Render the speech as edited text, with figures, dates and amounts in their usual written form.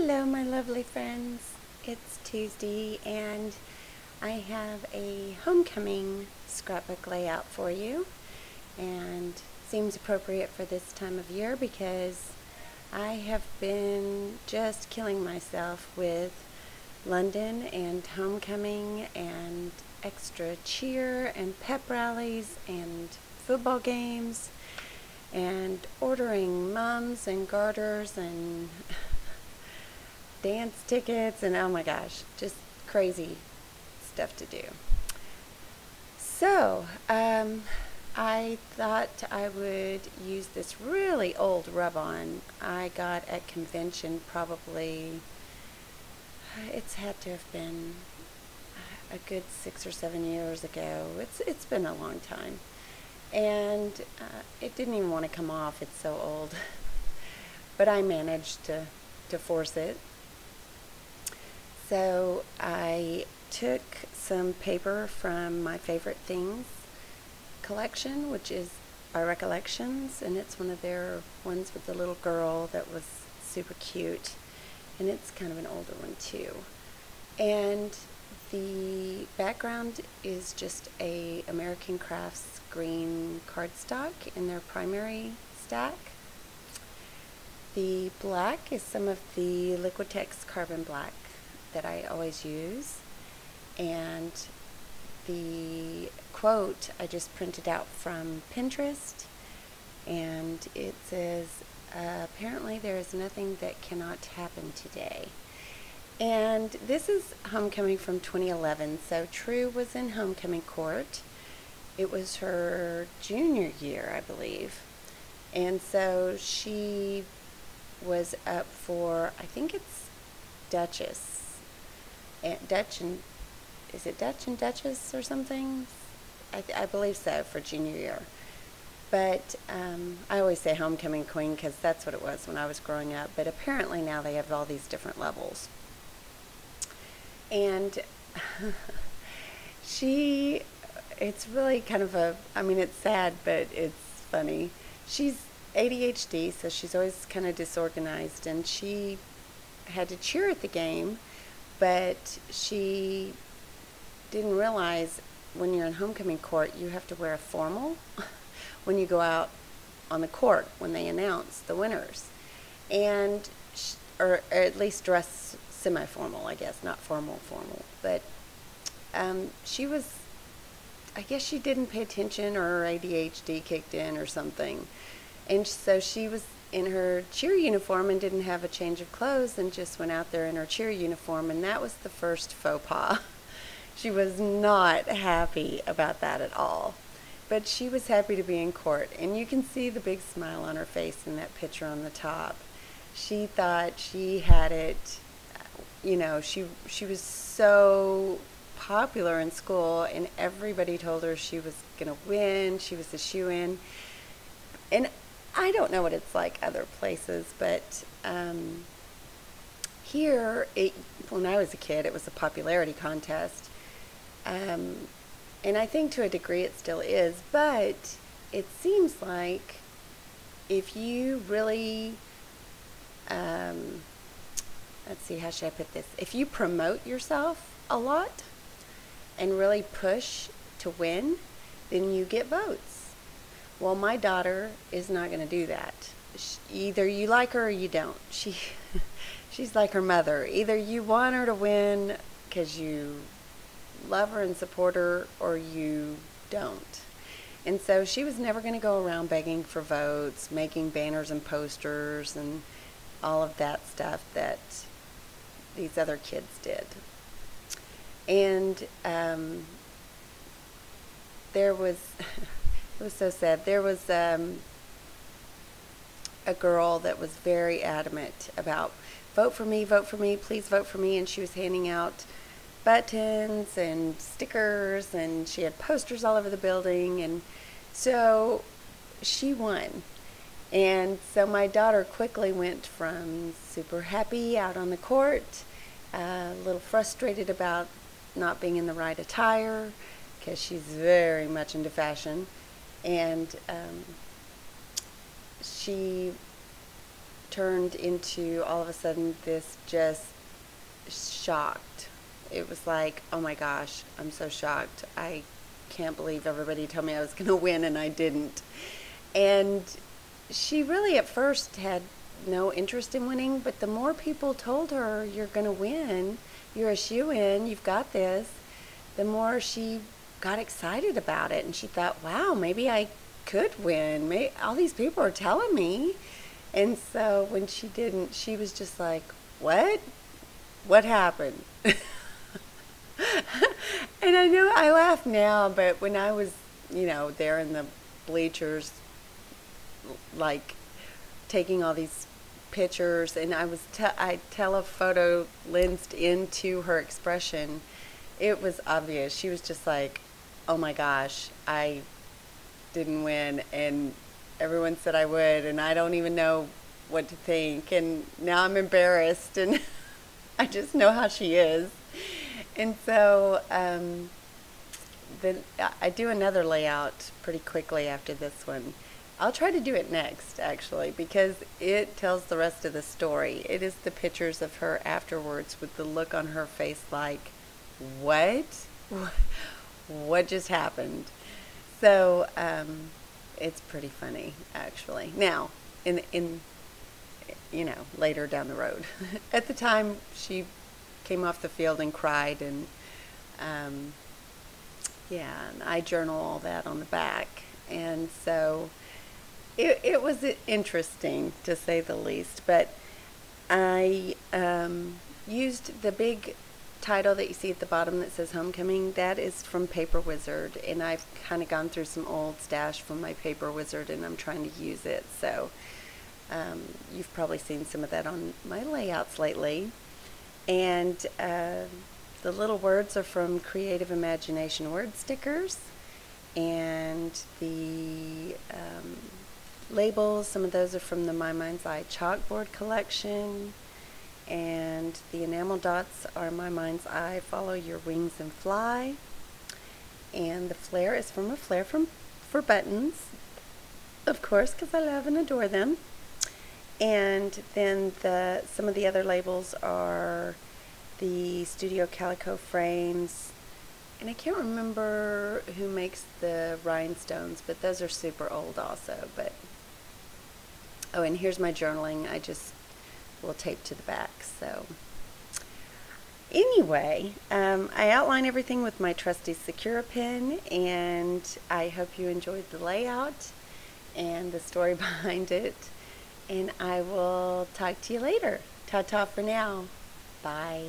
Hello, my lovely friends. It's Tuesday, and I have a homecoming scrapbook layout for you, and seems appropriate for this time of year because I have been just killing myself with London and homecoming and extra cheer and pep rallies and football games and ordering mums and garters and dance tickets, and oh my gosh, just crazy stuff to do. So I thought I would use this really old rub-on I got at convention. Probably it's had to have been a good 6 or 7 years ago. It's been a long time, and it didn't even want to come off. It's so old. But I managed to force it. So I took some paper from my Favorite Things collection, which is by Recollections, and it's one of their ones with the little girl that was super cute, and it's kind of an older one too. And the background is just a American Crafts green cardstock in their primary stack. The black is some of the Liquitex Carbon Black that I always use, and the quote I just printed out from Pinterest, and it says, apparently there is nothing that cannot happen today. And this is Homecoming from 2011, so True was in homecoming court. It was her junior year, I believe, and so she was up for, I think it's Duchess. Is it Dutch and Duchess or something? I believe so, for junior year. But I always say homecoming queen because that's what it was when I was growing up. But apparently now they have all these different levels. And it's really kind of it's sad, but it's funny. She's ADHD, so she's always kind of disorganized, and she had to cheer at the game. But she didn't realize when you're in homecoming court, you have to wear a formal when you go out on the court when they announce the winners, and or at least dress semi-formal, I guess, not formal. But she was, I guess she didn't pay attention, or her ADHD kicked in or something, and so she was in her cheer uniform and didn't have a change of clothes and just went out there in her cheer uniform, and that was the first faux pas. She was not happy about that at all, but she was happy to be in court, and you can see the big smile on her face in that picture on the top. She thought she had it, she was so popular in school, and everybody told her she was going to win, she was a shoo-in. And I don't know what it's like other places, but here, when I was a kid, it was a popularity contest. And I think to a degree it still is, but it seems like if you really, let's see, how should I put this? If you promote yourself a lot and really push to win, then you get votes. Well, my daughter is not going to do that. Either you like her or you don't. She's like her mother. Either you want her to win because you love her and support her, or you don't. And so she was never going to go around begging for votes, making banners and posters and all of that stuff that these other kids did. And there was it was so sad. There was a girl that was very adamant about vote for me, please vote for me, and she was handing out buttons and stickers, and she had posters all over the building, and so she won. And so my daughter quickly went from super happy out on the court, a little frustrated about not being in the right attire because she's very much into fashion, and she turned into all of a sudden this just shocked. It was like, oh my gosh, I'm so shocked. I can't believe everybody told me I was going to win and I didn't. And she really at first had no interest in winning, but the more people told her, you're going to win, you're a shoo-in, you've got this, the more she got excited about it. And she thought, wow, maybe I could win. Maybe all these people are telling me. And so when she didn't, she was just like, what? What happened? And I know I laugh now, but when I was, there in the bleachers, like taking all these pictures, and I telephoto lensed into her expression, it was obvious. She was just like, oh my gosh, I didn't win, and everyone said I would, and I don't even know what to think, and now I'm embarrassed, and I just know how she is. And so then I do another layout pretty quickly after this one. I'll try to do it next, actually, because it tells the rest of the story. It is the pictures of her afterwards with the look on her face like, what? What just happened? So it's pretty funny, actually. Now, in later down the road. At the time, she came off the field and cried, and and I journal all that on the back. And so it was interesting, to say the least. But I used the big title that you see at the bottom that says Homecoming. That is from Paper Wizard, and I've kind of gone through some old stash from my Paper Wizard, and I'm trying to use it. So you've probably seen some of that on my layouts lately. And the little words are from Creative Imagination word stickers, and the labels, some of those are from the My Mind's Eye chalkboard collection, and the enamel dots are My Mind's Eye Follow Your Wings and Fly, and the flare is from a flare for buttons, of course, because I love and adore them. And then some of the other labels are the Studio Calico frames, and I can't remember who makes the rhinestones, but those are super old also. But oh, and here's my journaling. I just will tape to the back. So anyway, I outline everything with my trusty Secura pen, and I hope you enjoyed the layout and the story behind it. And I will talk to you later. Ta-ta for now. Bye.